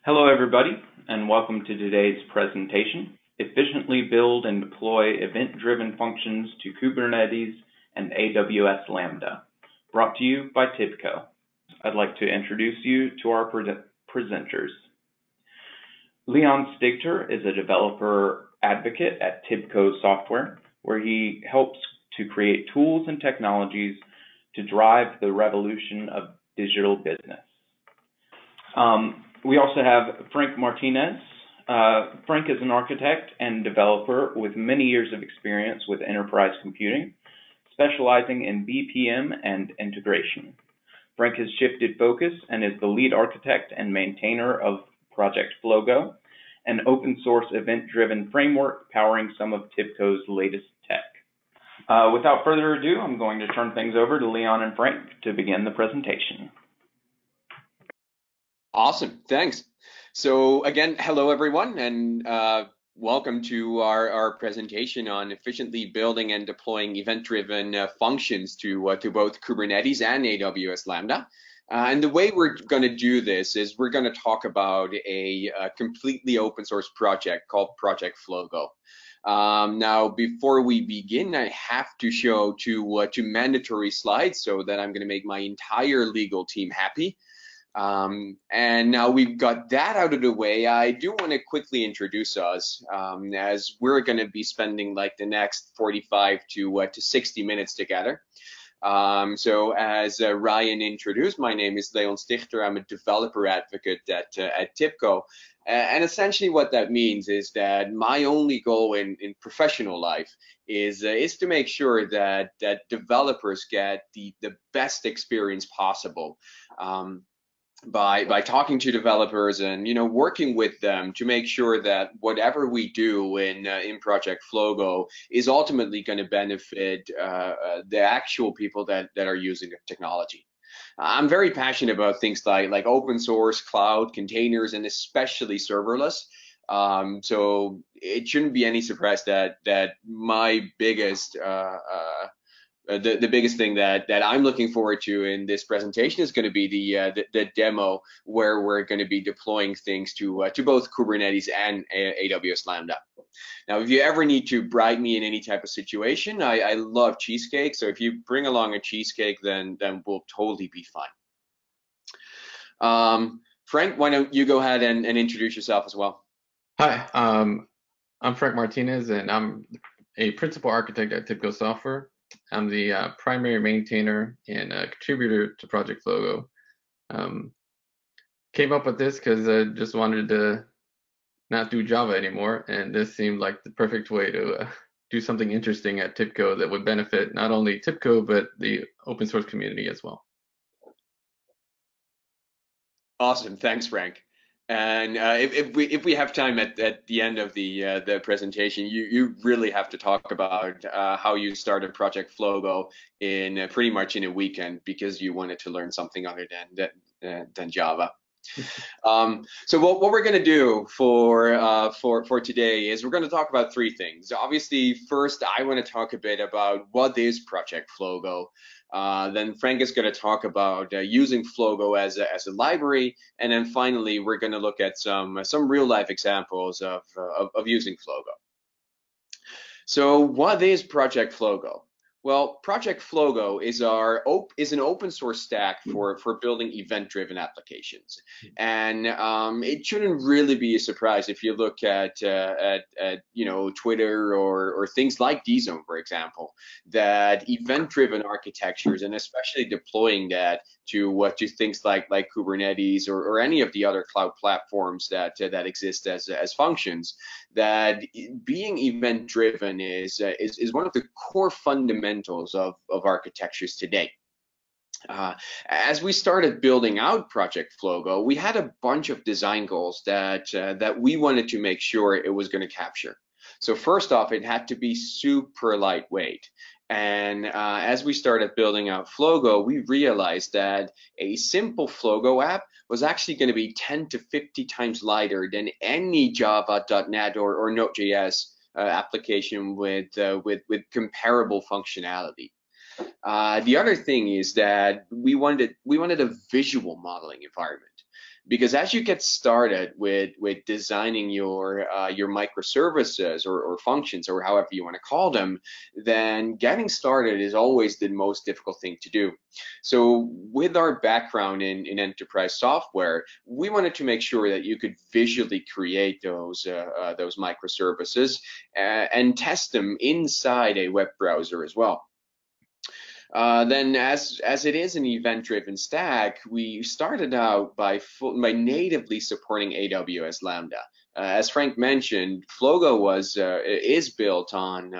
Hello, everybody, and welcome to today's presentation, Efficiently Build and Deploy Event-Driven Functions to Kubernetes and AWS Lambda, brought to you by TIBCO. I'd like to introduce you to our presenters. Leon Stigter is a developer advocate at TIBCO Software, where he helps to create tools and technologies to drive the revolution of digital business. We also have Frank Martinez. Frank is an architect and developer with many years of experience with enterprise computing, specializing in BPM and integration. Frank has shifted focus and is the lead architect and maintainer of Project Flogo, an open source event-driven framework powering some of TIBCO's latest tech. Without further ado, I'm going to turn things over to Leon and Frank to begin the presentation. Awesome, thanks. So again, hello everyone, and welcome to our presentation on efficiently building and deploying event-driven functions to both Kubernetes and AWS Lambda. And the way we're going to do this is we're going to talk about a completely open source project called Project Flogo. Now, before we begin, I have to show two mandatory slides so that I'm going to make my entire legal team happy. And now we've got that out of the way, I do want to quickly introduce us, as we're going to be spending like the next 45 to 60 minutes together. So as Ryan introduced, my name is Leon Stichter. I'm a developer advocate at TIBCO. And essentially what that means is that my only goal in professional life is to make sure that developers get the best experience possible. By talking to developers and working with them to make sure that whatever we do in Project Flogo is ultimately going to benefit the actual people that are using the technology. I'm very passionate about things like open source, cloud, containers, and especially serverless. So it shouldn't be any surprise that my biggest the biggest thing that I'm looking forward to in this presentation is going to be the demo where we're going to be deploying things to both Kubernetes and AWS Lambda. Now, if you ever need to bribe me in any type of situation, I love cheesecake. So if you bring along a cheesecake, then we'll totally be fine. Frank, why don't you go ahead and introduce yourself as well? Hi, I'm Frank Martinez, and I'm a principal architect at TIBCO Software. I'm the primary maintainer and contributor to Project Flogo. Came up with this because I just wanted to not do Java anymore, and this seemed like the perfect way to do something interesting at TIBCO that would benefit not only TIBCO, but the open source community as well. Awesome, thanks, Frank. And if we have time at the end of the presentation, you really have to talk about how you started Project Flogo in pretty much in a weekend because you wanted to learn something other than Java. So what we're going to do for today is we're going to talk about three things. Obviously, first I want to talk a bit about what is Project Flogo. Then Frank is going to talk about using Flogo as a library, and then finally we're going to look at some real life examples of using Flogo. So what is Project Flogo? Well, Project Flogo is an open source stack for building event-driven applications, and it shouldn't really be a surprise if you look at Twitter or things like DZone, for example, that event-driven architectures, and especially deploying that to things like Kubernetes or any of the other cloud platforms that exist as functions, that being event-driven is one of the core fundamentals of architectures today. As we started building out Project Flogo, we had a bunch of design goals that we wanted to make sure it was going to capture. So first off, it had to be super lightweight. And as we started building out Flogo, we realized that a simple Flogo app was actually going to be 10 to 50 times lighter than any Java, .NET, or Node.js application with comparable functionality. The other thing is that we wanted a visual modeling environment. Because as you get started with designing your microservices or functions or however you want to call them, then getting started is always the most difficult thing to do. So with our background in enterprise software, we wanted to make sure that you could visually create those microservices and test them inside a web browser as well. Then as it is an event-driven stack, we started out by natively supporting AWS Lambda. As Frank mentioned, Flogo is built on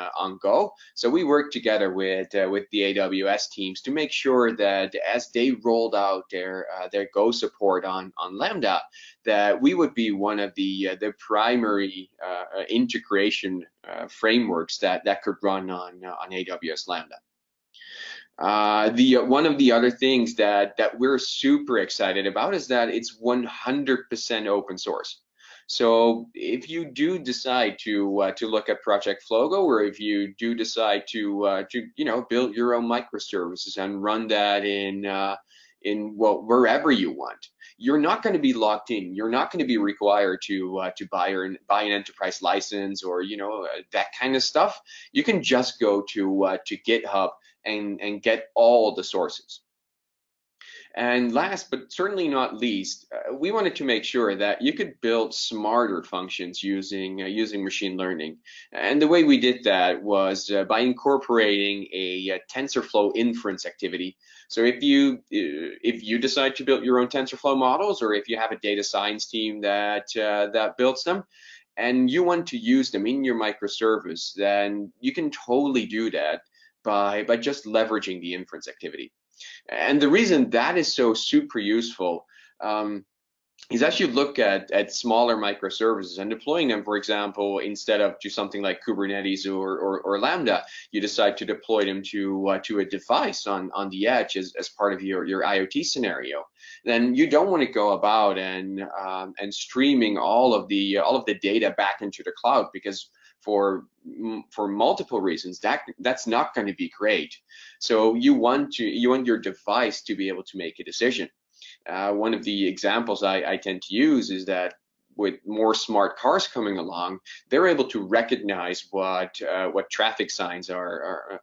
Go, so we worked together with the AWS teams to make sure that as they rolled out their Go support on Lambda, that we would be one of the primary integration frameworks that could run on AWS Lambda. One of the other things that we're super excited about is that it's 100% open source. So if you do decide to look at Project Flogo, or if you do decide to build your own microservices and run that in wherever you want, you're not going to be locked in. You're not going to be required to buy an enterprise license or that kind of stuff. You can just go to GitHub and get all the sources. And last but certainly not least, we wanted to make sure that you could build smarter functions using machine learning. And the way we did that was by incorporating a TensorFlow inference activity. So if you decide to build your own TensorFlow models, or if you have a data science team that builds them, and you want to use them in your microservice, then you can totally do that by just leveraging the inference activity. And the reason that is so super useful is as you look at smaller microservices and deploying them, for example, instead of to something like Kubernetes or Lambda, you decide to deploy them to a device on the edge as part of your IoT scenario. Then you don't want to go about and streaming all of the data back into the cloud, because for multiple reasons that's not going to be great. So you want your device to be able to make a decision. One of the examples I tend to use is that with more smart cars coming along, they're able to recognize what traffic signs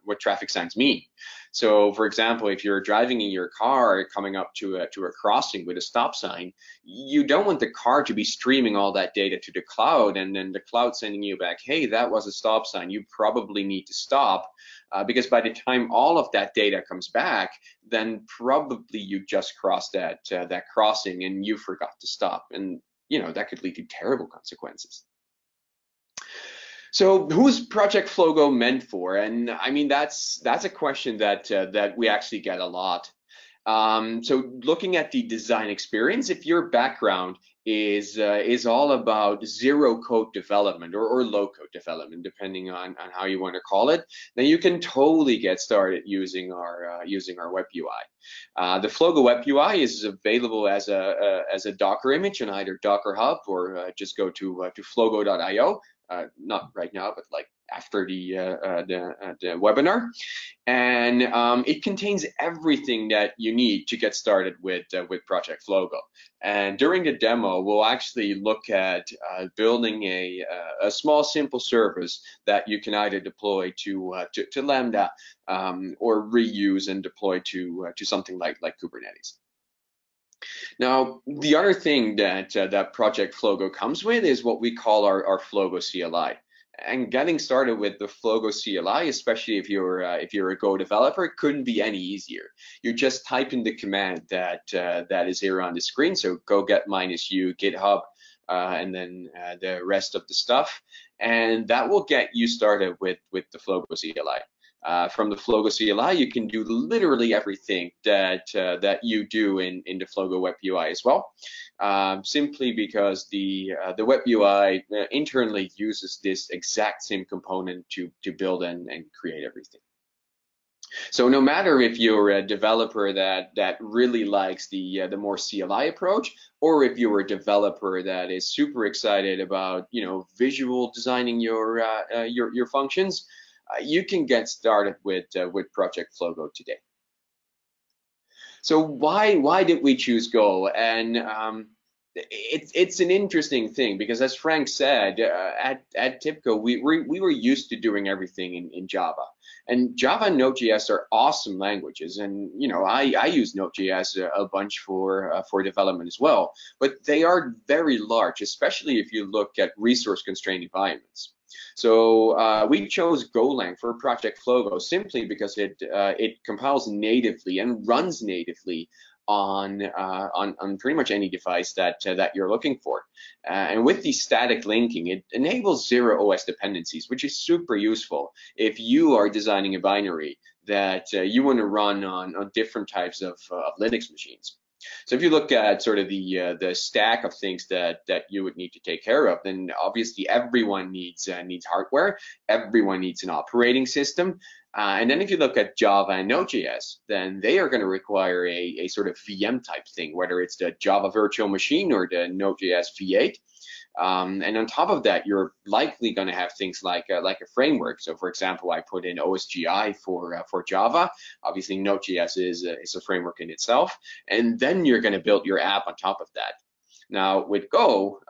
what traffic signs mean. So, for example, if you're driving in your car coming up to a crossing with a stop sign, you don't want the car to be streaming all that data to the cloud, and then the cloud sending you back, hey, that was a stop sign, you probably need to stop, because by the time all of that data comes back, then probably you just crossed that crossing and you forgot to stop, and that could lead to terrible consequences. So who's Project Flogo meant for? And I mean, that's a question that we actually get a lot. So looking at the design experience, if your background is all about zero code development or low code development, depending on how you want to call it, then you can totally get started using our web UI. The Flogo web UI is available as a Docker image in either Docker Hub, or just go to flogo.io. Not right now, but like after the webinar, and it contains everything that you need to get started with Project Flogo. And during the demo, we'll actually look at building a small, simple service that you can either deploy to Lambda or reuse and deploy to something like Kubernetes. Now, the other thing that Project Flogo comes with is what we call our Flogo CLI. And getting started with the Flogo CLI, especially if you're a Go developer, couldn't be any easier. You just type in the command that is here on the screen. So go get -u GitHub, and then the rest of the stuff, and that will get you started with the Flogo CLI. From the Flogo CLI, you can do literally everything that you do in the Flogo web UI as well, simply because the web UI internally uses this exact same component to build and create everything. So no matter if you're a developer that really likes the more CLI approach, or if you're a developer that is super excited about visual designing your functions, you can get started with Project Flogo today. So why did we choose Go? And it's an interesting thing because, as Frank said, at TIBCO, we were used to doing everything in Java, and Java and Node.js are awesome languages, and I use Node.js a bunch for development as well, but they are very large, especially if you look at resource constrained environments. So we chose Golang for Project Flogo simply because it compiles natively and runs natively on pretty much any device that you're looking for. And with the static linking, it enables zero OS dependencies, which is super useful if you are designing a binary that you want to run on different types of Linux machines. So if you look at sort of the stack of things that you would need to take care of, then obviously everyone needs hardware, everyone needs an operating system, and then if you look at Java and Node.js, then they are going to require a sort of VM type thing, whether it's the Java virtual machine or the Node.js V8. And on top of that, you're likely going to have things like a framework. So, for example, I put in OSGI for Java. Obviously, Node.js is a framework in itself, and then you're going to build your app on top of that. Now, with Go,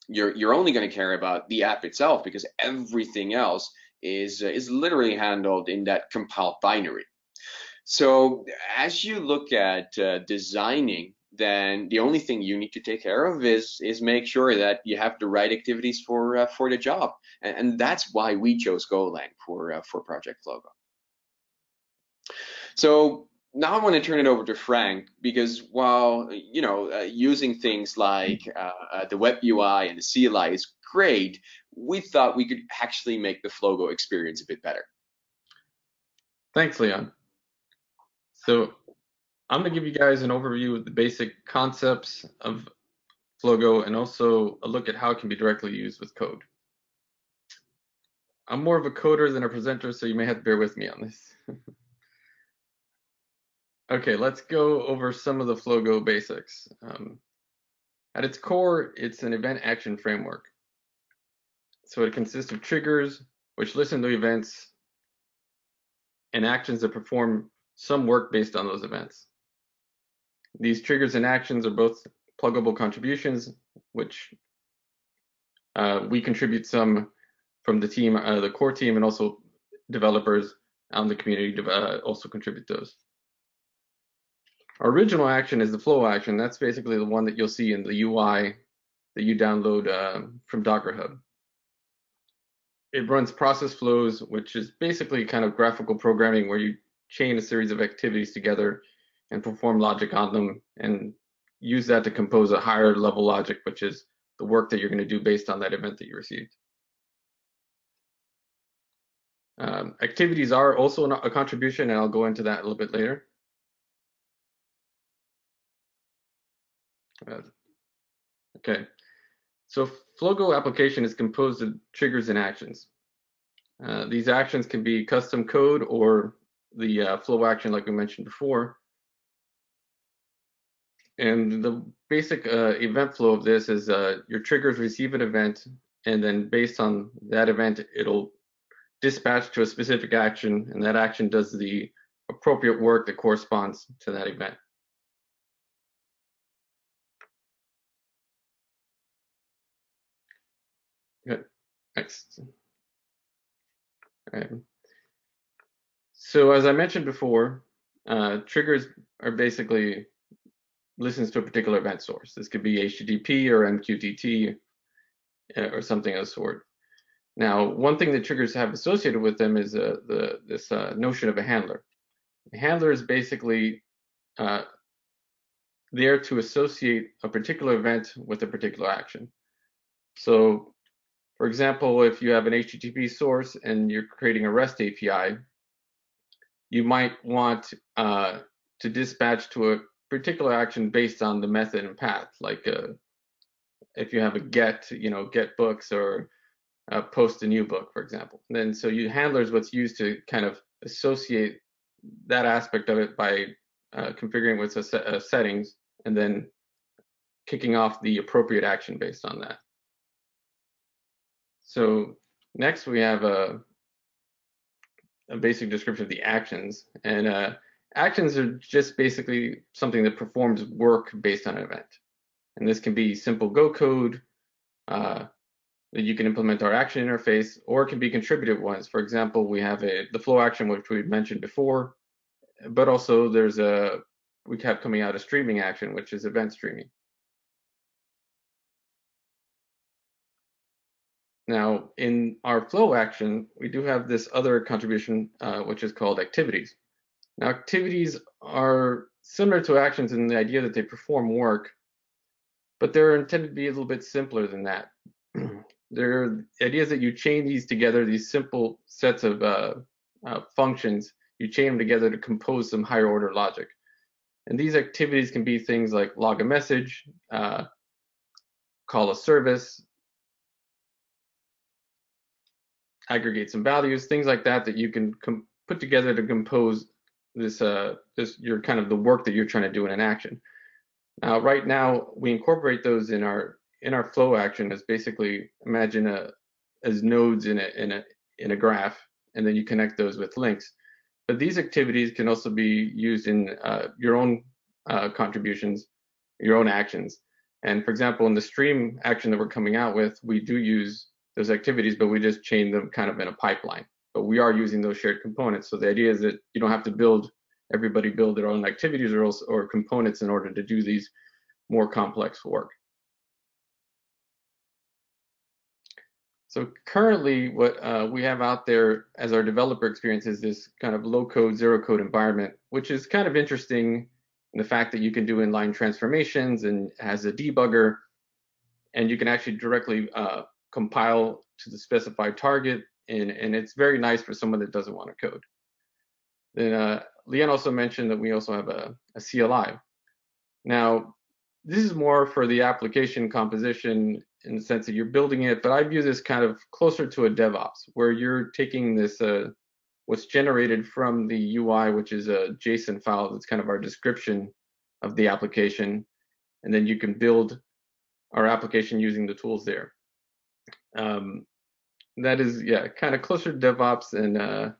you're only going to care about the app itself because everything else is literally handled in that compiled binary. So as you look at designing, then the only thing you need to take care of is make sure that you have the right activities for the job, and that's why we chose Golang for Project Flogo. So now I want to turn it over to Frank because while using things like the web UI and the CLI is great, we thought we could actually make the Flogo experience a bit better. Thanks, Leon. So I'm going to give you guys an overview of the basic concepts of Flogo and also a look at how it can be directly used with code. I'm more of a coder than a presenter, so you may have to bear with me on this. Okay, let's go over some of the Flogo basics. At its core, it's an event action framework. So it consists of triggers, which listen to events, and actions that perform some work based on those events. These triggers and actions are both pluggable contributions, which we contribute some from the team, the core team, and also developers on the community also contribute those. Our original action is the flow action. That's basically the one that you'll see in the UI that you download from Docker Hub. It runs process flows, which is basically kind of graphical programming where you chain a series of activities together and perform logic on them and use that to compose a higher level logic, which is the work that you're going to do based on that event that you received. Activities are also a contribution, and I'll go into that a little bit later. Okay, so Flogo application is composed of triggers and actions. These actions can be custom code or the flow action like we mentioned before. And the basic event flow of this is your triggers receive an event, and then based on that event, it'll dispatch to a specific action, and that action does the appropriate work that corresponds to that event. Good. Next. Okay. So as I mentioned before, triggers are basically listens to a particular event source. This could be HTTP or MQTT or something of the sort. Now, one thing that triggers have associated with them is this notion of a handler. A handler is basically there to associate a particular event with a particular action. So, for example, if you have an HTTP source and you're creating a REST API, you might want to dispatch to a particular action based on the method and path, like if you have a get books or post a new book, for example. And then so handler is what's used to kind of associate that aspect of it by configuring with a set of settings and then kicking off the appropriate action based on that. So next we have a basic description of the actions, and actions are just basically something that performs work based on an event. And this can be simple Go code that you can implement our action interface, or it can be contributed ones. For example, we have the flow action, which we mentioned before, but also we have coming out a streaming action, which is event streaming. Now, in our flow action, we do have this other contribution, which is called activities. Now, activities are similar to actions in the idea that they perform work, but they're intended to be a little bit simpler than that. The idea is that you chain these together, these simple sets of functions, you chain them together to compose some higher order logic. And these activities can be things like log a message, call a service, aggregate some values, things like that that you can put together to compose this your kind of the work that you're trying to do in an action. Now, right now, we incorporate those in our flow action as basically imagine as nodes in a graph, and then you connect those with links. But these activities can also be used in your own contributions, your own actions. And for example, in the stream action that we're coming out with, we do use those activities, but we just chain them kind of in a pipeline. But we are using those shared components. So the idea is that you don't have to everybody build their own activities or components in order to do these more complex work. So currently what we have out there as our developer experience is this kind of low code, zero code environment, which is kind of interesting in the fact that you can do inline transformations and has a debugger, and you can actually directly compile to the specified target, and it's very nice for someone that doesn't want to code. Then Leanne also mentioned that we also have a CLI. Now, this is more for the application composition in the sense that you're building it, but I view this kind of closer to a DevOps, where you're taking this what's generated from the UI, which is a JSON file that's kind of our description of the application, and then you can build our application using the tools there. That is, yeah, kind of closer to DevOps and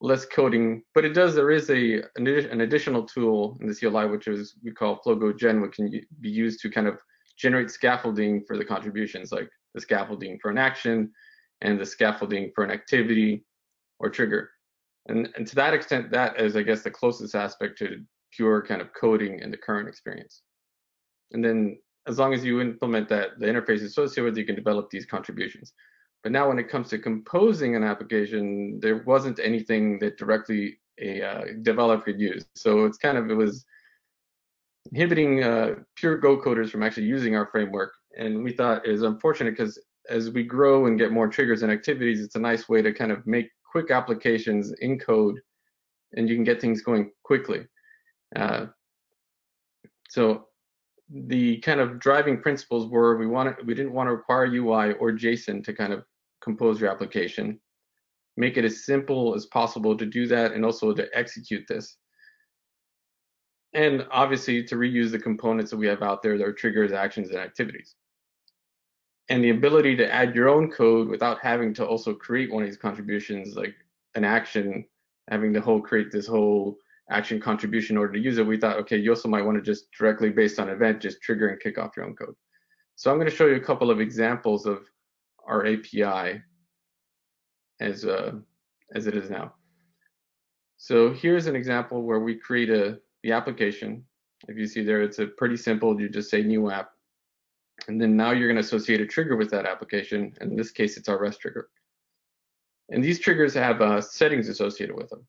less coding, but there is an additional tool in the CLI, which we call FlowGoGen, which can be used to kind of generate scaffolding for the contributions, like the scaffolding for an action and the scaffolding for an activity or trigger. And to that extent, that is, I guess, the closest aspect to pure kind of coding in the current experience. And then as long as you implement that, the interface associated with it, you can develop these contributions. But now when it comes to composing an application, there wasn't anything that directly a developer could use. So it was inhibiting pure Go coders from actually using our framework. And we thought it was unfortunate because as we grow and get more triggers and activities, it's a nice way to kind of make quick applications in code, and you can get things going quickly. So the kind of driving principles were we didn't want to require UI or JSON to kind of compose your application, make it as simple as possible to do that, and also to execute this. And obviously to reuse the components that we have out there that are triggers, actions, and activities. And the ability to add your own code without having to also create one of these contributions, like an action, having to create this whole action contribution in order to use it. We thought, okay, you also might want to just directly, based on event, just trigger and kick off your own code. So I'm going to show you a couple of examples of our API as it is now. So here's an example where we create the application. If you see there, it's a pretty simple, you just say new app. And then now you're going to associate a trigger with that application. And in this case, it's our REST trigger. And these triggers have settings associated with them.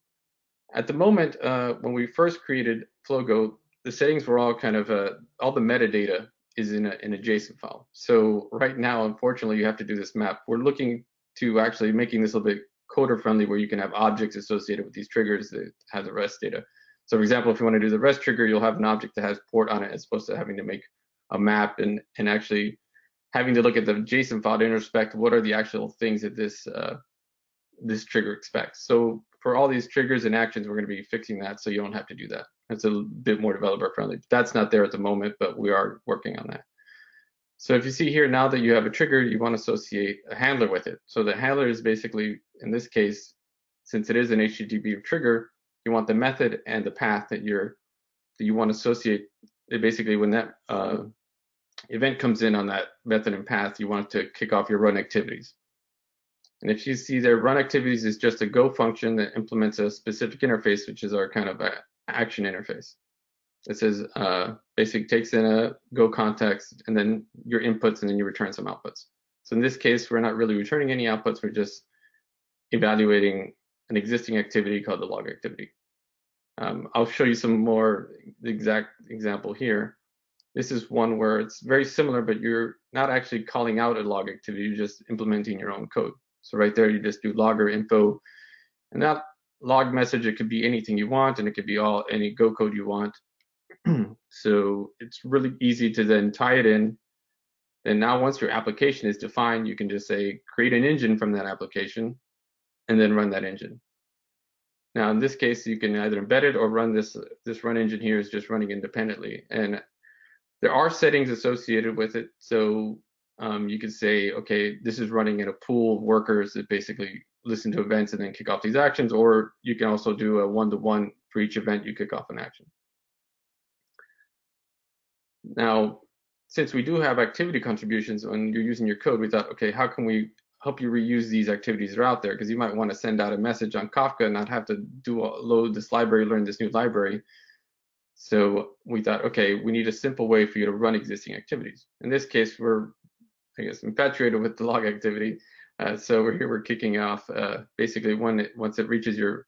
At the moment, when we first created Flogo, the settings were all kind of, all the metadata is in a JSON file. So right now, unfortunately, you have to do this map. We're looking to actually making this a little bit coder friendly, where you can have objects associated with these triggers that have the REST data. So for example, if you want to do the REST trigger, you'll have an object that has port on it as opposed to having to make a map and actually having to look at the JSON file to introspect what are the actual things that this trigger expects. So for all these triggers and actions, we're going to be fixing that so you don't have to do that. It's a bit more developer friendly. That's not there at the moment, but we are working on that. So if you see here, now that you have a trigger, you want to associate a handler with it. So the handler is basically, in this case, since it is an HTTP trigger, you want the method and the path that you want to associate. It basically, when that event comes in on that method and path, you want to kick off your run activities. And if you see there, run activities is just a Go function that implements a specific interface, which is our kind of action interface. It says basically takes in a Go context and then your inputs, and then you return some outputs. So in this case, we're not really returning any outputs. We're just evaluating an existing activity called the log activity. I'll show you some more exact example here. This is one where it's very similar, but you're not actually calling out a log activity, you're just implementing your own code. So right there, you just do logger info, and that log message, it could be anything you want, and it could be any Go code you want. So it's really easy to then tie it in. And now once your application is defined, you can just say, create an engine from that application, and then run that engine. Now in this case, you can either embed it or run this run engine here is just running independently. And there are settings associated with it. So you could say, okay, this is running in a pool of workers that basically listen to events and then kick off these actions, or you can also do a one-to-one for each event you kick off an action. Now, since we do have activity contributions when you're using your code, we thought, okay, how can we help you reuse these activities that are out there? Because you might want to send out a message on Kafka and not have to load this library, learn this new library. So we thought, okay, we need a simple way for you to run existing activities. In this case, we're, I guess, infatuated with the log activity. So we're kicking off basically once it reaches your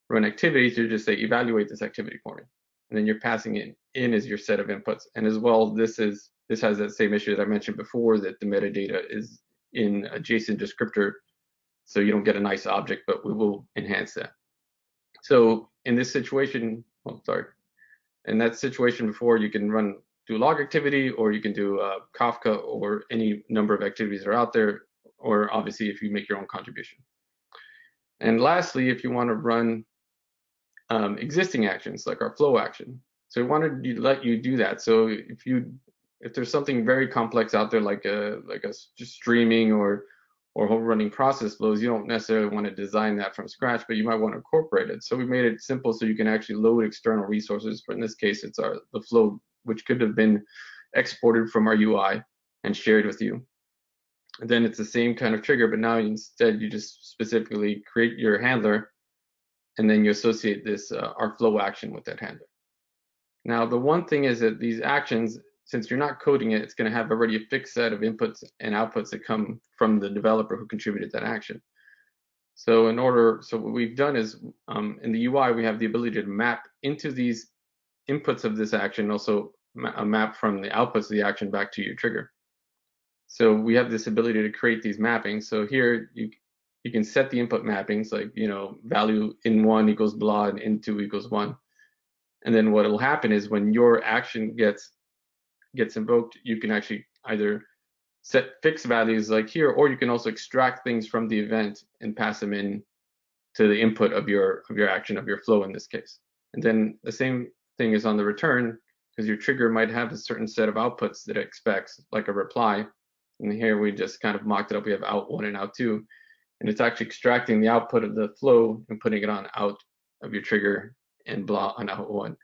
run activities, you just say evaluate this activity for me, and then you're passing it in as your set of inputs. And as well, this has that same issue that I mentioned before, that the metadata is in a JSON descriptor, so you don't get a nice object, but we will enhance that. So in this situation, in that situation before, you can do log activity, or you can do Kafka, or any number of activities that are out there, or obviously if you make your own contribution. And lastly, if you want to run existing actions like our flow action, so we wanted to let you do that. So if there's something very complex out there, like just streaming or whole running process flows, you don't necessarily want to design that from scratch, but you might want to incorporate it. So we made it simple so you can actually load external resources. For in this case, it's the flow, which could have been exported from our UI and shared with you. And then it's the same kind of trigger, but now instead you just specifically create your handler, and then you associate this our flow action with that handler. Now the one thing is that these actions, since you're not coding it, it's going to have already a fixed set of inputs and outputs that come from the developer who contributed that action. So what we've done is in the UI, we have the ability to map into these inputs of this action, also a map from the outputs of the action back to your trigger. So we have this ability to create these mappings. So here you can set the input mappings, like, value in 1 equals blah and in 2 equals 1. And then what will happen is when your action gets invoked, you can actually either set fixed values like here, or you can also extract things from the event and pass them in to the input of your action, of your flow in this case. And then the same thing is on the return, because your trigger might have a certain set of outputs that it expects, like a reply. And here we just kind of mocked it up. We have out 1 and out 2, and it's actually extracting the output of the flow and putting it on out of your trigger and blah on out 1.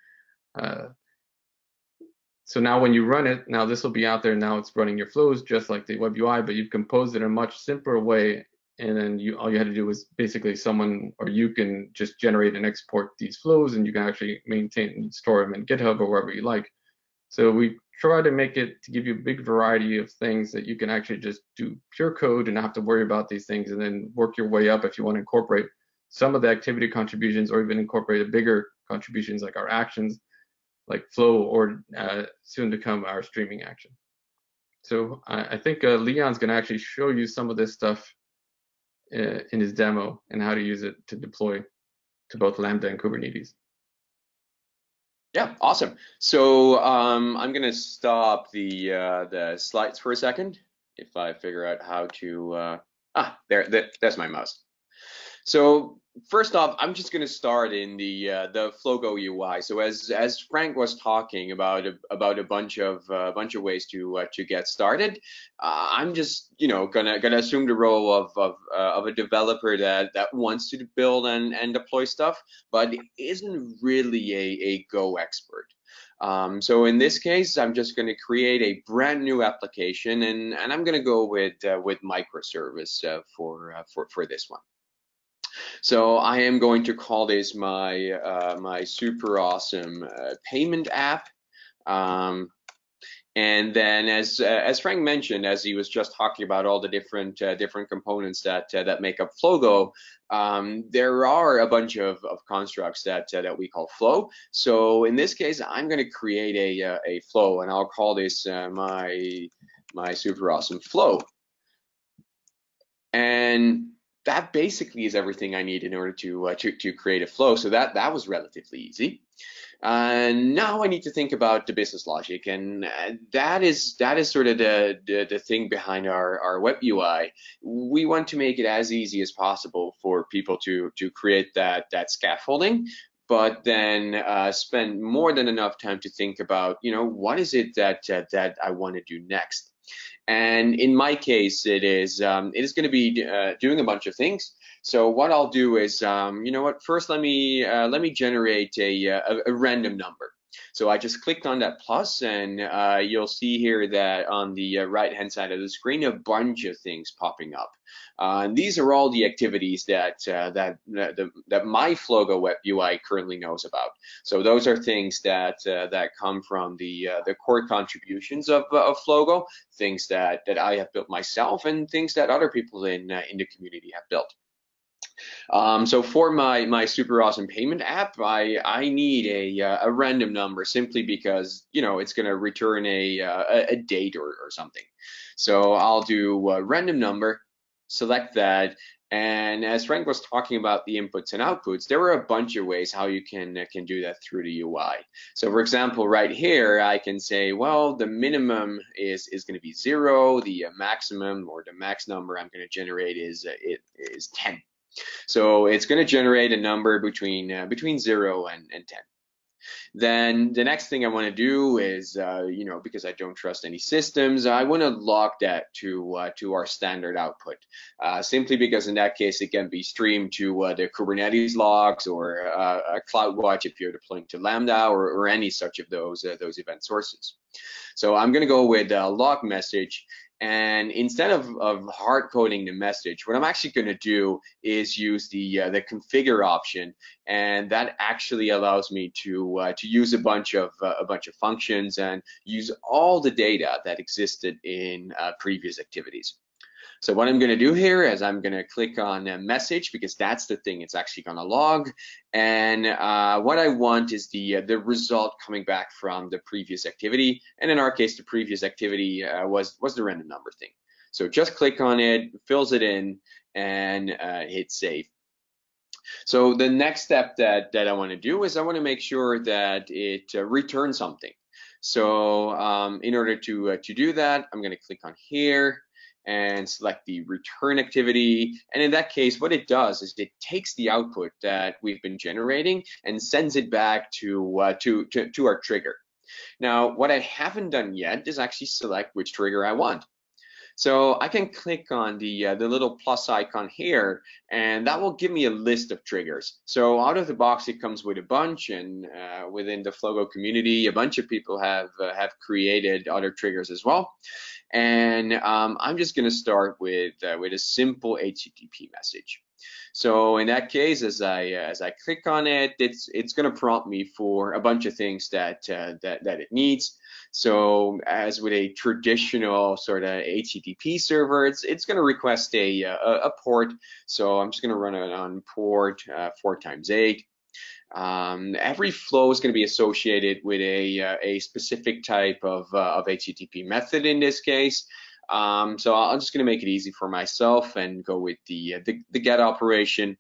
So now when you run it, now this will be out there. Now it's running your flows just like the web UI, but you've composed it in a much simpler way. And then all you had to do was basically you can just generate and export these flows, and you can actually maintain and store them in GitHub or wherever you like. So we try to make it to give you a big variety of things that you can actually just do pure code and not have to worry about these things, and then work your way up if you want to incorporate some of the activity contributions, or even incorporate the bigger contributions like our actions, like flow, or soon to come our streaming action. So I think Leon's going to actually show you some of this stuff in his demo and how to use it to deploy to both Lambda and Kubernetes. Yeah, awesome. So I'm going to stop the slides for a second if I figure out how to. That's my mouse. So first off, I'm just going to start in the Flogo UI. So as Frank was talking about a bunch of ways to get started, I'm just gonna assume the role of a developer that wants to build and deploy stuff, but isn't really a Go expert. So in this case, I'm just going to create a brand new application, and I'm going to go with microservice for this one. So I am going to call this my super awesome payment app. And then, as Frank mentioned, as he was just talking about all the different components that make up Flogo, there are a bunch of constructs that we call flow. So in this case, I'm going to create a flow, and I'll call this my super awesome flow. And that basically is everything I need in order to create a flow. So that was relatively easy. Now I need to think about the business logic, and that is sort of the thing behind our web UI. We want to make it as easy as possible for people to create that scaffolding, but then spend more than enough time to think about, what is it that I want to do next. And in my case, it is going to be doing a bunch of things. So what I'll do is, first let me generate a random number. So I just clicked on that plus, and you'll see here that on the right-hand side of the screen, a bunch of things popping up. And these are all the activities that my Flogo web UI currently knows about. So those are things that come from the core contributions of Flogo, things that I have built myself, and things that other people in the community have built. So for my super awesome payment app, I need a random number, simply because it's going to return a date or something. So I'll do a random number, select that, and as Frank was talking about the inputs and outputs, there are a bunch of ways how you can do that through the UI. So for example, right here, I can say, well, the minimum is going to be 0, the maximum or the max number I'm going to generate is 10. So it's going to generate a number between 0 and 10. Then the next thing I want to do is, because I don't trust any systems, I want to log that to our standard output, simply because in that case it can be streamed to the Kubernetes logs or a CloudWatch if you're deploying to Lambda or any such of those event sources. So I'm going to go with log message. And instead of hard coding the message, what I'm actually going to do is use the configure option, and that actually allows me to use a bunch of functions and use all the data that existed in previous activities. So what I'm going to do here is I'm going to click on a message, because that's the thing it's actually going to log. And what I want is the result coming back from the previous activity. And in our case, the previous activity was the random number thing. So just click on it, fills it in, and hit save. So the next step that I want to do is I want to make sure that it returns something. So in order to do that, I'm going to click on here and select the return activity. And in that case, what it does is it takes the output that we've been generating and sends it back to our trigger. Now, what I haven't done yet is actually select which trigger I want. So I can click on the little plus icon here, and that will give me a list of triggers. So out of the box, it comes with a bunch, and within the Flogo community, a bunch of people have created other triggers as well. And I'm just going to start with a simple HTTP message. So in that case, as I click on it, it's going to prompt me for a bunch of things that it needs. So as with a traditional sort of HTTP server, it's going to request a port. So I'm just going to run it on port 4x8. Every flow is going to be associated with a specific type of HTTP method in this case. So I'm just going to make it easy for myself and go with the get operation.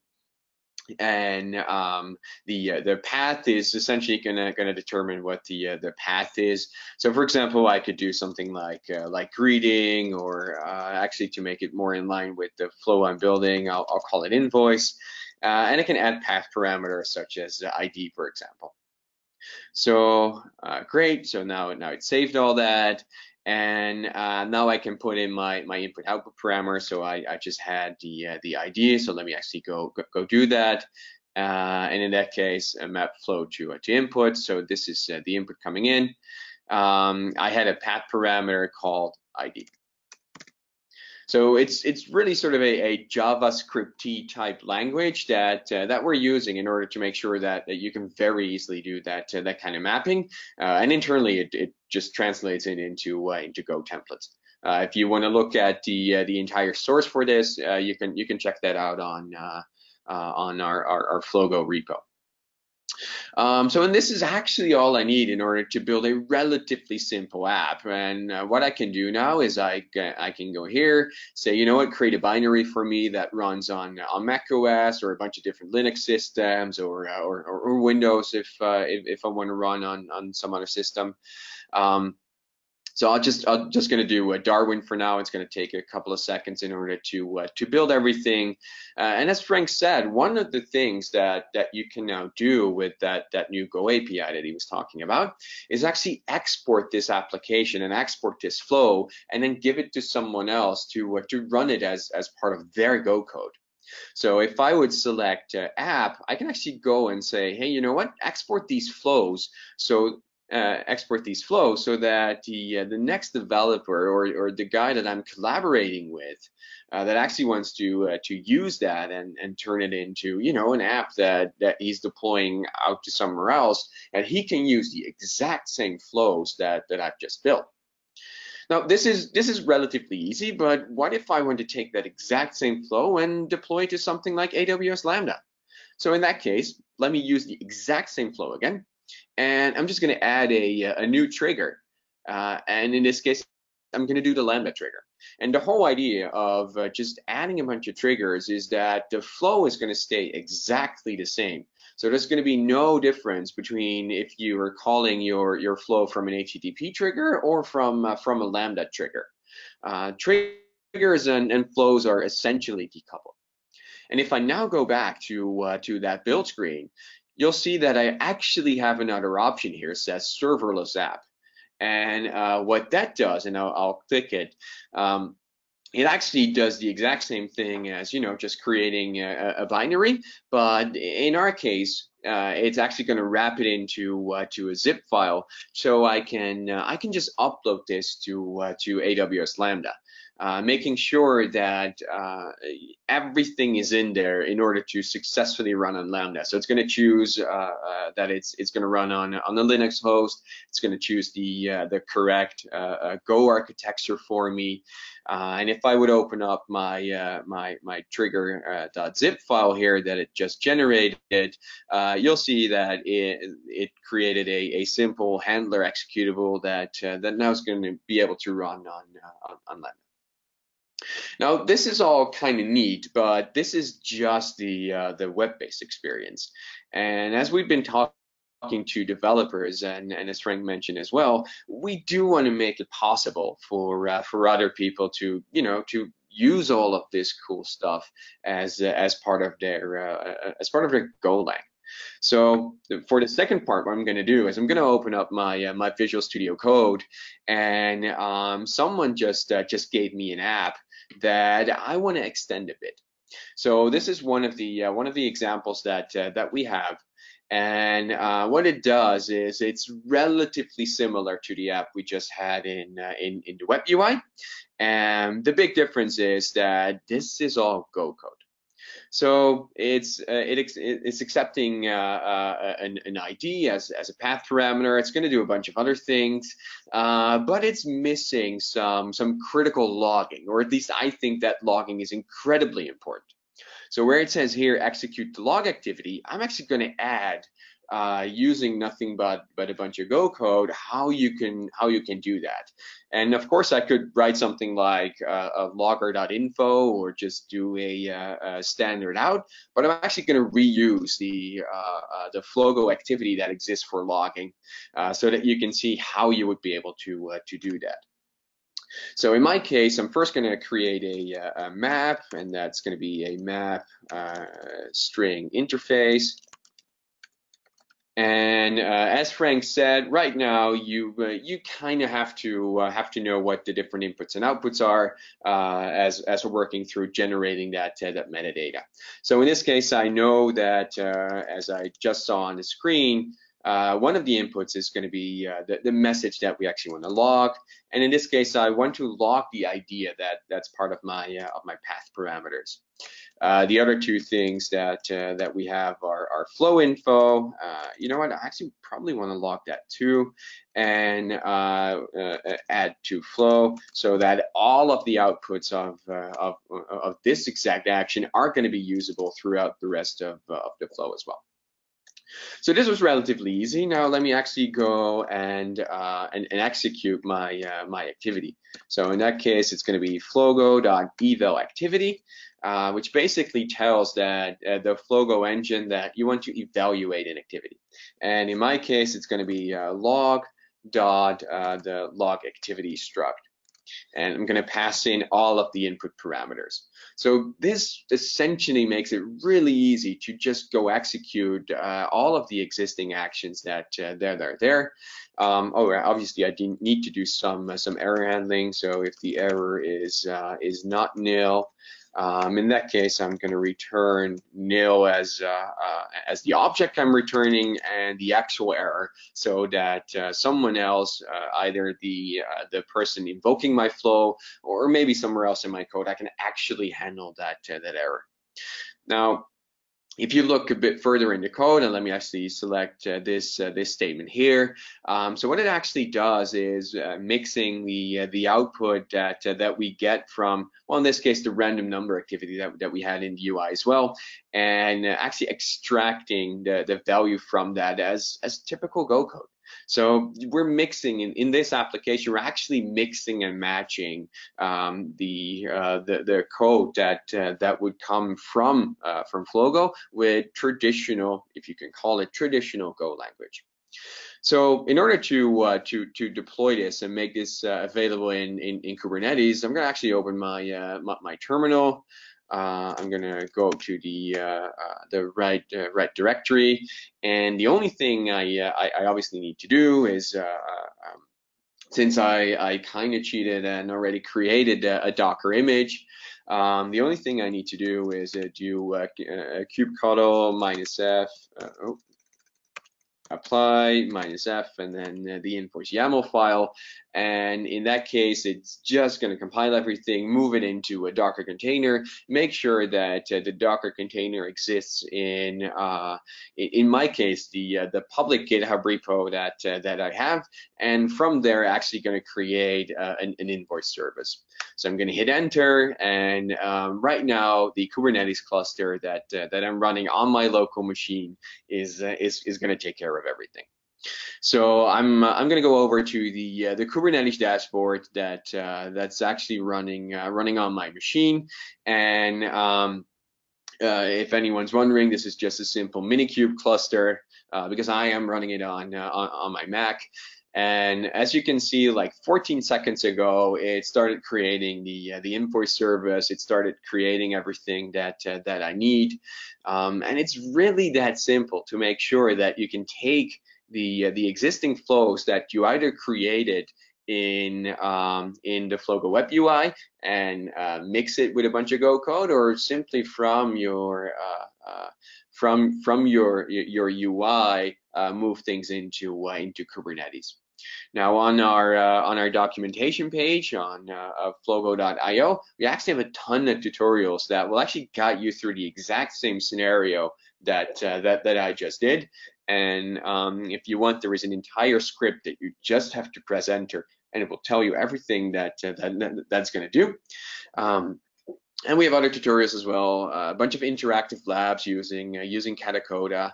And the path is essentially gonna determine what the path is. So for example, I could do something like greeting, or actually, to make it more in line with the flow I'm building, I'll call it invoice. And I can add path parameters such as ID, for example. So great. So now it's saved all that. And now I can put in my input output parameter. So I just had the ID. So let me actually go do that. and in that case, a map flow to input. So this is the input coming in. I had a path parameter called ID. So it's really sort of a JavaScript-y type language that we're using in order to make sure that you can very easily do that kind of mapping, and internally it just translates it into Go templates. If you want to look at the entire source for this, you can check that out on our Flogo repo. And this is actually all I need in order to build a relatively simple app. And what I can do now is I can go here, say, you know what, create a binary for me that runs on Mac OS or a bunch of different Linux systems or Windows if I want to run on some other system. So I'm just going to do Darwin for now. It's going to take a couple of seconds in order to build everything. And as Frank said, one of the things that you can now do with that new Go API that he was talking about is actually export this application and export this flow, and then give it to someone else to run it as part of their Go code. So if I would select app, I can actually go and say, hey, you know what? Export these flows. So export these flows so that the next developer or the guy that I'm collaborating with that actually wants to use that and turn it into, you know, an app that he's deploying out to somewhere else, and he can use the exact same flows that I've just built. Now this is relatively easy, but what if I want to take that exact same flow and deploy it to something like AWS Lambda? So in that case, let me use the exact same flow again. And I'm just going to add a new trigger. And in this case, I'm going to do the Lambda trigger. And the whole idea of just adding a bunch of triggers is that the flow is going to stay exactly the same. So there's going to be no difference between if you are calling your flow from an HTTP trigger or from a Lambda trigger. Triggers and flows are essentially decoupled. And if I now go back to that build screen, you'll see that I actually have another option here. It says serverless app. And what that does, and I'll click it, it actually does the exact same thing as, you know, just creating a binary. But in our case, it's actually going to wrap it into a zip file, so I can just upload this to AWS Lambda. Making sure that everything is in there in order to successfully run on Lambda. So it's going to choose that it's going to run on the Linux host. It's going to choose the correct Go architecture for me. And if I would open up my my trigger.zip file here that it just generated, you'll see that it created a simple handler executable that now is going to be able to run on Lambda. Now, this is all kind of neat, but this is just the web-based experience. And as we've been talking to developers, and as Frank mentioned as well, we do want to make it possible for other people to, you know, to use all of this cool stuff as part of their Golang. So for the second part, what I'm going to do is I'm going to open up my my Visual Studio Code, and someone just gave me an app that I want to extend a bit. So this is one of the examples that we have, and what it does is it's relatively similar to the app we just had in the web UI, and the big difference is that this is all Go code. So it's accepting an ID as a path parameter. It's going to do a bunch of other things, but it's missing some critical logging, or at least I think that logging is incredibly important. So where it says here execute the log activity, I'm actually going to add using nothing but a bunch of Go code how you can do that. And of course I could write something like a logger.info or just do a standard out, but I'm actually going to reuse the Flogo activity that exists for logging so that you can see how you would be able to do that. So in my case, I'm first going to create a map, and that's going to be a map string interface. And as Frank said, right now you kind of have to know what the different inputs and outputs are as we're working through generating that metadata. So in this case, I know that as I just saw on the screen, one of the inputs is going to be the message that we actually want to log, and in this case, I want to log the idea that's part of my path parameters. The other two things that we have are flow info. You know what? I actually probably want to log that too, and add to flow so that all of the outputs of this exact action are going to be usable throughout the rest of the flow as well. So this was relatively easy. Now let me actually go and execute my my activity. So in that case, it's going to be flogo.eval activity, which basically tells that the Flogo engine that you want to evaluate an activity. And in my case, it's going to be the log activity struct. And I'm going to pass in all of the input parameters. So this essentially makes it really easy to just go execute all of the existing actions that are there. Obviously, I need to do some error handling. So if the error is not nil, in that case, I'm going to return nil as the object I'm returning and the actual error, so that someone else, either the person invoking my flow or maybe somewhere else in my code, I can actually handle that error. Now, if you look a bit further in the code, and let me actually select this statement here. So what it actually does is mixing the output that we get from, well, in this case, the random number activity that we had in the UI as well, and actually extracting the value from that as typical Go code. So we're mixing in this application. We're actually mixing and matching the code that would come from Flogo with traditional, if you can call it traditional Go language. So in order to deploy this and make this available in Kubernetes, I'm going to actually open my my terminal. I'm going to go to the right directory, and the only thing I obviously need to do is since I kind of cheated and already created a Docker image, the only thing I need to do is do kubectl -f apply -f and then the invoice YAML file, and in that case it's just going to compile everything, move it into a Docker container, make sure that the Docker container exists in my case the public GitHub repo that I have, and from there actually going to create an invoice service. So I'm going to hit enter, and right now the Kubernetes cluster that I'm running on my local machine is going to take care of everything. So I'm going to go over to the Kubernetes dashboard that's actually running on my machine, and if anyone's wondering, this is just a simple Minikube cluster because I am running it on my Mac. And as you can see, like 14 seconds ago, it started creating the invoice service. It started creating everything that I need, and it's really that simple to make sure that you can take the existing flows that you either created in the Flogo web UI and mix it with a bunch of Go code, or simply from your your UI move things into Kubernetes. Now on our documentation page on flogo.io, we actually have a ton of tutorials that will actually guide you through the exact same scenario that I just did. And if you want, there is an entire script that you just have to press enter, and it will tell you everything that's going to do. And we have other tutorials as well, a bunch of interactive labs using Katacoda.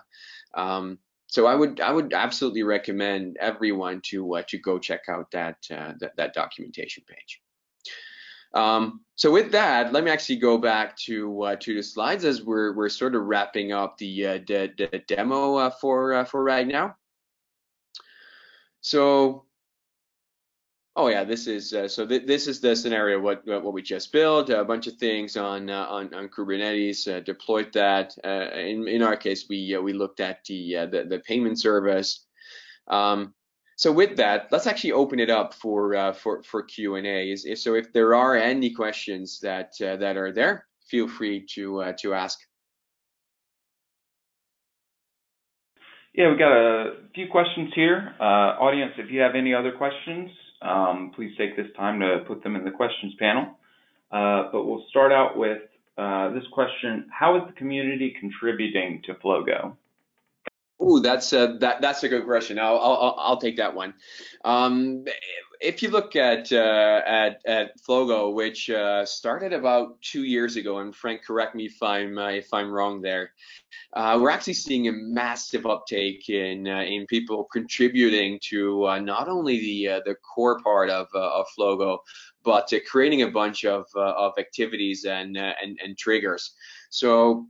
So I would absolutely recommend everyone to go check out that documentation page. So with that, let me actually go back to the slides as we're sort of wrapping up the demo for right now. So Oh yeah, this is this is the scenario what we just built, a bunch of things on Kubernetes, deployed that. In our case, we looked at the payment service. So with that, let's actually open it up for Q&A. So if there are any questions that that are there, feel free to ask. Yeah, we got a few questions here. Audience, if you have any other questions, please take this time to put them in the questions panel. But we'll start out with this question: how is the community contributing to Flogo? Ooh, that's a good question. I'll take that one. If you look at Flogo, which started about 2 years ago, and Frank, correct me if I'm wrong there. We're actually seeing a massive uptake in people contributing to not only the core part of Flogo, but creating a bunch of activities and triggers. So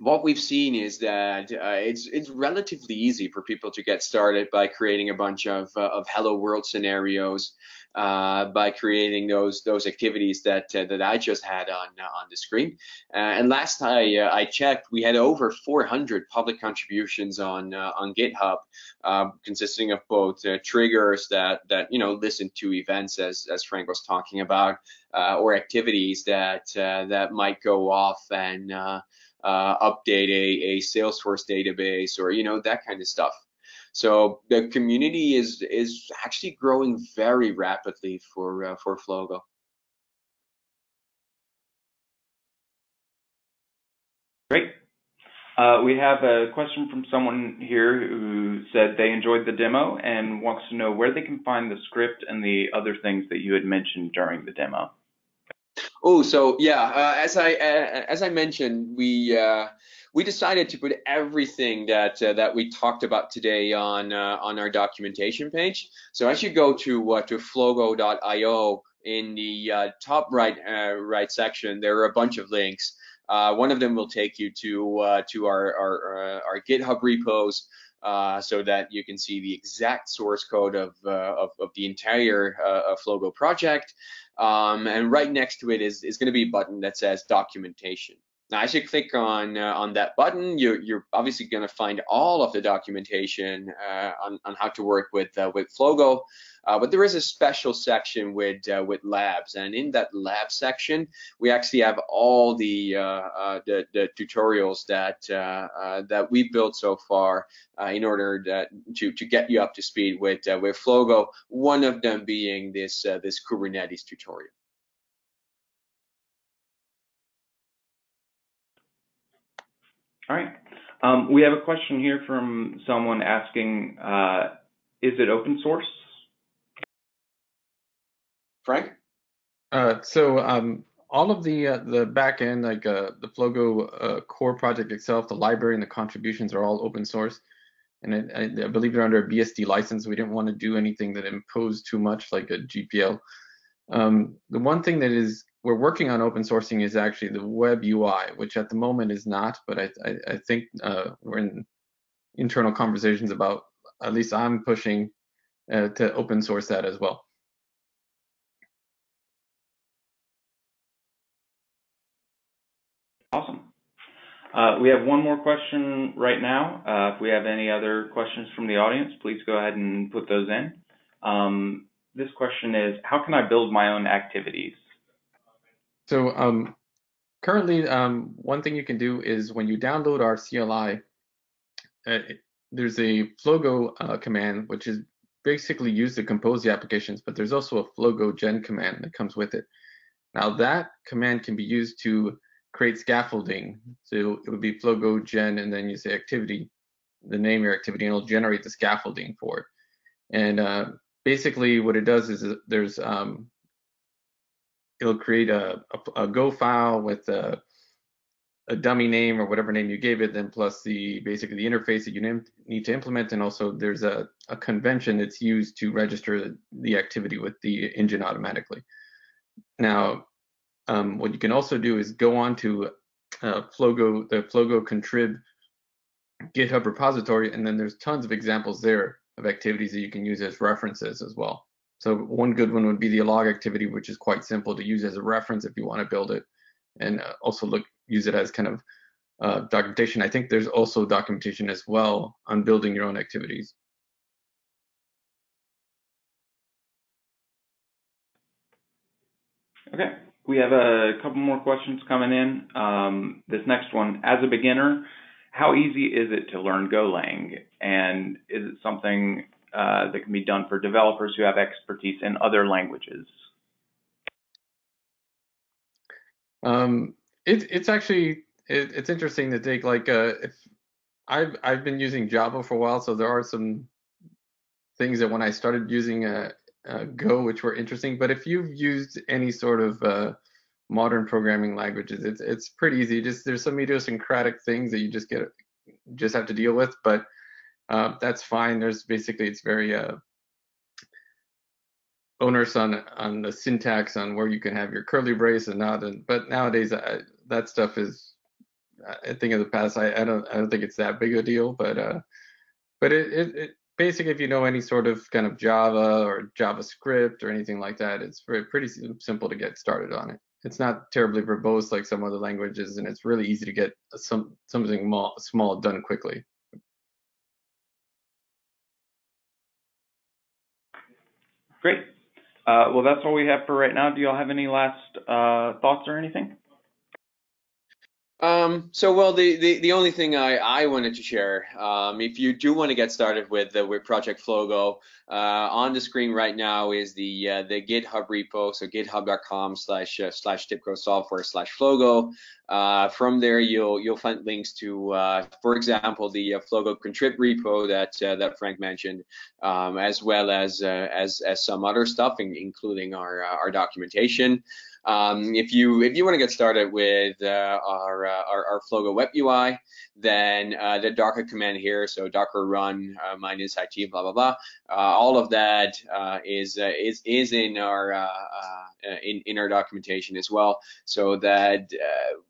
what we've seen is that it's relatively easy for people to get started by creating a bunch of hello world scenarios, by creating those activities that I just had on the screen. And last I checked, we had over 400 public contributions on GitHub, consisting of both triggers that listen to events as Frank was talking about, or activities that might go off and update a Salesforce database, or that kind of stuff. So the community is actually growing very rapidly for Flogo. Great. We have a question from someone here who said they enjoyed the demo and wants to know where they can find the script and the other things that you had mentioned during the demo. Oh, so yeah, as I mentioned, we decided to put everything that we talked about today on our documentation page. So as you go to flogo.io, in the top right section, there are a bunch of links. One of them will take you to our GitHub repos, so that you can see the exact source code of the entire Flogo project. And right next to it is going to be a button that says documentation. Now, as you click on that button, you're obviously going to find all of the documentation on how to work with Flogo. But there is a special section with labs, and in that lab section, we actually have all the tutorials that we've built so far in order to get you up to speed with Flogo. One of them being this Kubernetes tutorial. All right. We have a question here from someone asking, is it open source? Frank? All of the back end, like the Flogo core project itself, the library and the contributions are all open source. And I believe they're under a BSD license. We didn't want to do anything that imposed too much, like a GPL. The one thing that we're working on open sourcing is actually the web UI, which at the moment is not, but I think we're in internal conversations about, at least I'm pushing to open source that as well. Awesome. We have one more question right now. If we have any other questions from the audience, please go ahead and put those in. This question is, how can I build my own activities? So currently, one thing you can do is when you download our CLI, there's a Flogo command, which is basically used to compose the applications, but there's also a FlowGoGen command that comes with it. Now that command can be used to create scaffolding. So it would be FlowGoGen, and then you say activity, the name of your activity, and it'll generate the scaffolding for it. And basically what it does is it'll create a Go file with a dummy name or whatever name you gave it, then plus basically the interface that you need to implement, and also there's a convention that's used to register the activity with the engine automatically. Now, what you can also do is go on to the Flogo contrib GitHub repository, and then there's tons of examples there of activities that you can use as references as well. So one good one would be the log activity, which is quite simple to use as a reference if you want to build it, and also use it as kind of documentation. I think there's also documentation as well on building your own activities. Okay, we have a couple more questions coming in. This next one, as a beginner, how easy is it to learn Golang? And is it something that can be done for developers who have expertise in other languages? It's actually it's interesting to take, like, if I've been using Java for a while, so there are some things that when I started using Go which were interesting. But if you've used any sort of modern programming languages, it's pretty easy. Just there's some idiosyncratic things that you just have to deal with, but that's fine. There's basically, it's very onerous on the syntax on where you can have your curly brace and not. But nowadays that stuff is a thing of the past. I don't think it's that big a deal, but it basically, if you know any sort of kind of Java or JavaScript or anything like that, it's pretty simple to get started on it. It's not terribly verbose like some other languages, and it's really easy to get something small done quickly. Great. Well, that's all we have for right now. Do y'all have any last thoughts or anything? So well, the only thing I wanted to share, if you do want to get started with Project Flogo, on the screen right now is the GitHub repo, so github.com/TIBCO-software/Flogo. From there, you'll find links to, for example, the Flogo contrib repo that Frank mentioned, as well as some other stuff, including our documentation. If you want to get started with our Flogo web UI, then the Docker command here, so docker run -it blah blah blah, all of that is in our documentation as well, so that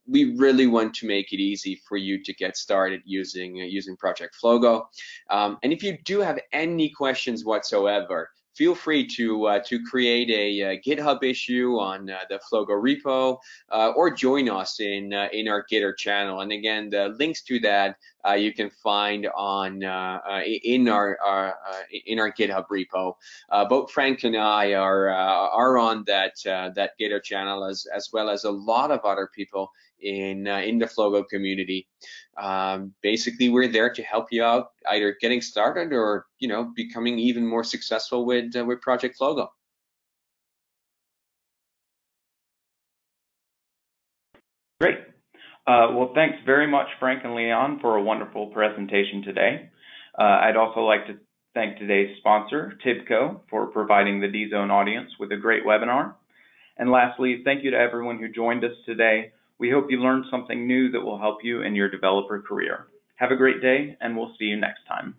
we really want to make it easy for you to get started using Project Flogo. And if you do have any questions whatsoever, feel free to create a GitHub issue on the Flogo repo, or join us in our Gitter channel. And again, the links to that you can find on in our GitHub repo. Both Frank and I are on that Gitter channel, as well as a lot of other people in the Flogo community. Basically, we're there to help you out, either getting started or becoming even more successful with Project Flogo. Great. Well, thanks very much, Frank and Leon, for a wonderful presentation today. I'd also like to thank today's sponsor, TIBCO, for providing the DZone audience with a great webinar. And lastly, thank you to everyone who joined us today. We hope you learned something new that will help you in your developer career. Have a great day, and we'll see you next time.